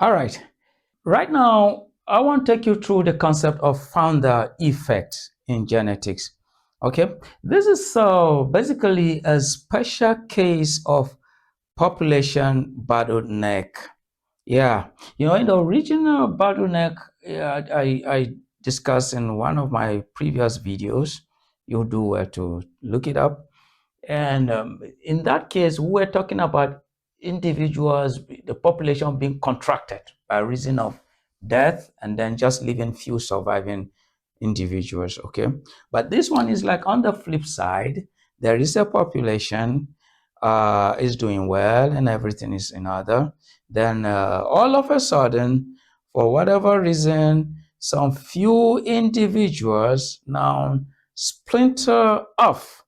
All right. Right now, I want to take you through the concept of founder effect in genetics. Okay. This is basically a special case of population bottleneck. Yeah. In the original bottleneck, I discussed in one of my previous videos. You'll do well to look it up. And in that case, we were talking about individuals, the population being contracted by reason of death, and then just leaving few surviving individuals. Okay. But this one is like on the flip side, there is a population is doing well and everything is in order. Then all of a sudden, for whatever reason, some few individuals now splinter off,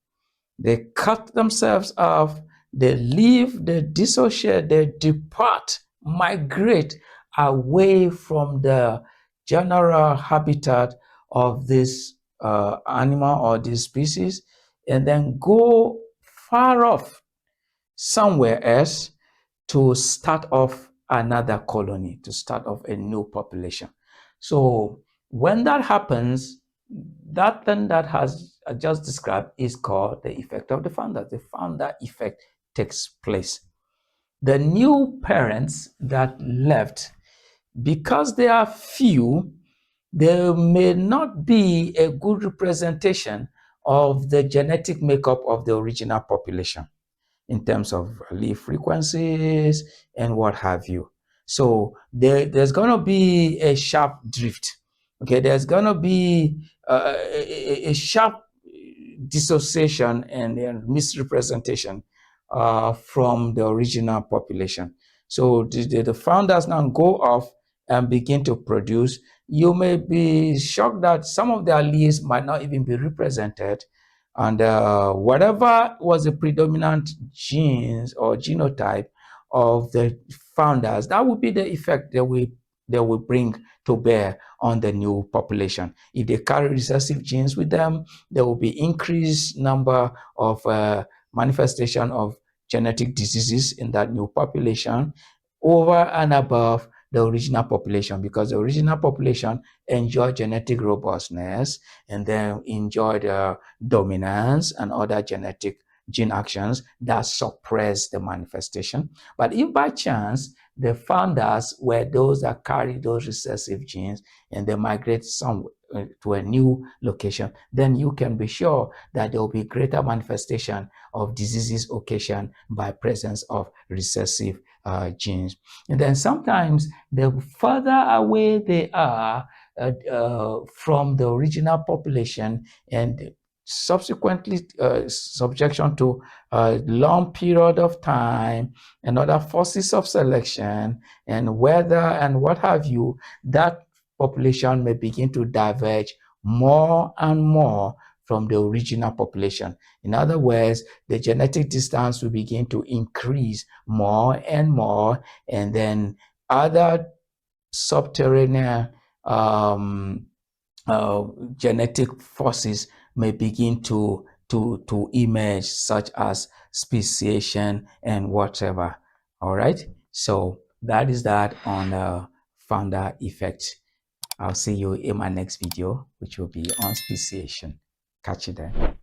they cut themselves off, they leave, they dissociate, they depart, migrate away from the general habitat of this animal or this species, and then go far off somewhere else to start off another colony, to start off a new population. So when that happens, that thing that has just described is called the effect of the founder. The founder effect takes place. The new parents that left, because they are few, they may not be a good representation of the genetic makeup of the original population in terms of leaf frequencies and what have you. So there's going to be a sharp drift. Okay, there's going to be a sharp dissociation and misrepresentation from the original population. So the founders now go off and begin to produce. You may be shocked that some of their leaves might not even be represented, and whatever was the predominant genes or genotype of the founders, that would be the effect that they will bring to bear on the new population. If they carry recessive genes with them, there will be increased number of manifestation of genetic diseases in that new population over and above the original population, because the original population enjoy genetic robustness and then enjoy the dominance and other genetic gene actions that suppress the manifestation. But if by chance the founders were those that carry those recessive genes and they migrate to a new location, then you can be sure that there will be greater manifestation of diseases occasioned by presence of recessive genes. And then sometimes the further away they are from the original population, and subsequently subjection to a long period of time and other forces of selection and weather and what have you, that population may begin to diverge more and more from the original population. In other words, the genetic distance will begin to increase more and more, and then other subterranean genetic forces may begin to emerge, such as speciation and whatever. All right. So that is that on founder effect. I'll see you in my next video, which will be on speciation. Catch you then.